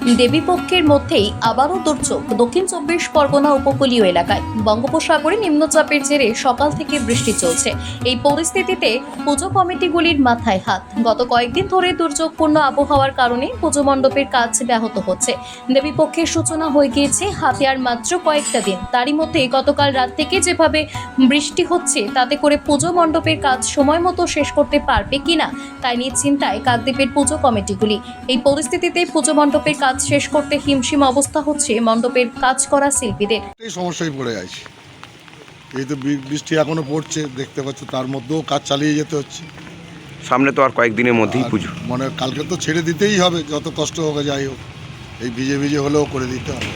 দেবীপক্ষের মধ্যেই আবারও দুর্যোগ দক্ষিণ 24 পরগনা উপকূলীয় এলাকায়। বঙ্গোপসাগরে নিম্নচাপের জেরে সকাল থেকে বৃষ্টি চলছে। এই পরিস্থিতিতে পুজো কমিটিগুলির মাথায় হাত। গত কয়েকদিন ধরে দুর্যোগপূর্ণ আবহাওয়ার কারণে পুজো মণ্ডপের কাজ ব্যাহত হচ্ছে। দেবীপক্ষের সূচনা হয়ে গিয়েছে হাতে আর মাত্র কয়েকটা দিন। তারই মধ্যে গতকাল রাত থেকে যেভাবে বৃষ্টি হচ্ছে তাতে করে পুজো মণ্ডপের কাজ সময় মতো শেষ করতে পারবে কিনা তাই নিয়ে চিন্তায় কাকদ্বীপের পুজো কমিটিগুলি। এই পরিস্থিতিতে পুজো মণ্ডপের কাজ শেষ করতে হিমশিম অবস্থা হচ্ছে মণ্ডপের কাজ করা শিল্পীদের। এই সমস্যায় পড়ে আছে। এই তো বৃষ্টি এখনো পড়ছে, দেখতে পাচ্ছ, তার মধ্যেও কাজ চালিয়ে যেতে হচ্ছে। সামনে তো আর কয়েকদিনের মধ্যেই পুজো, মানে কালকে তো ছেড়ে দিতেই হবে, যত কষ্ট হোক যাই হোক, এই ভিজে ভিজে হলেও করে দিতে হবে।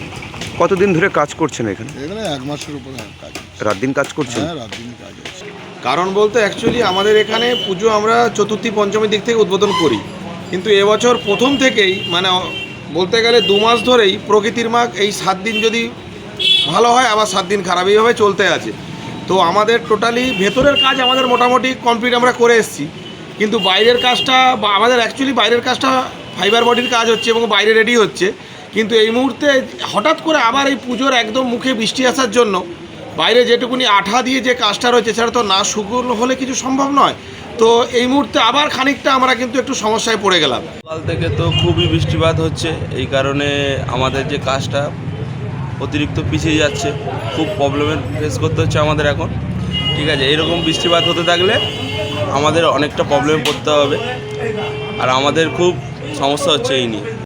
কতদিন ধরে কাজ করছেন এখানে? এখানে 1 মাসের উপরে কাজ হচ্ছে। রাত দিন কাজ করছেন? হ্যাঁ, রাত দিনই কাজ হচ্ছে। কারণ বলতে অ্যাকচুয়ালি আমাদের এখানে পুজো আমরা চতুর্থী পঞ্চমীর দিক থেকে উদ্বোধন করি, কিন্তু এবছর প্রথম থেকেই মানে বলতে গেলে 2 মাস ধরেই প্রকৃতির মাগ এই 7 দিন যদি ভালো হয় আবার 7 দিন খারাপ, এইভাবে চলতে আছে। তো আমাদের টোটালি ভেতরের কাজ আমাদের মোটামুটি কমপ্লিট আমরা করে এসেছি, কিন্তু বাইরের কাজটা বা আমাদের অ্যাকচুয়ালি বাইরের কাজটা ফাইবার বডির কাজ হচ্ছে এবং বাইরে রেডি হচ্ছে। কিন্তু এই মুহূর্তে হঠাৎ করে আবার এই পুজোর একদম মুখে বৃষ্টি আসার জন্য বাইরে যেটুকুনি আঠা দিয়ে যে কাজটা রয়েছে সেটা তো না শুকনো হলে কিছু সম্ভব নয়। তো এই মুহূর্তে আবার খানিকটা আমরা কিন্তু একটু সমস্যায় পড়ে গেলাম। সকাল থেকে তো খুবই বৃষ্টিপাত হচ্ছে, এই কারণে আমাদের যে কাজটা অতিরিক্ত পিছিয়ে যাচ্ছে, খুব প্রবলেমের ফেস করতে হচ্ছে আমাদের এখন। ঠিক আছে, এইরকম বৃষ্টিপাত হতে থাকলে আমাদের অনেকটা প্রবলেমে পড়তে হবে, আর আমাদের খুব সমস্যা হচ্ছে এই নিয়ে।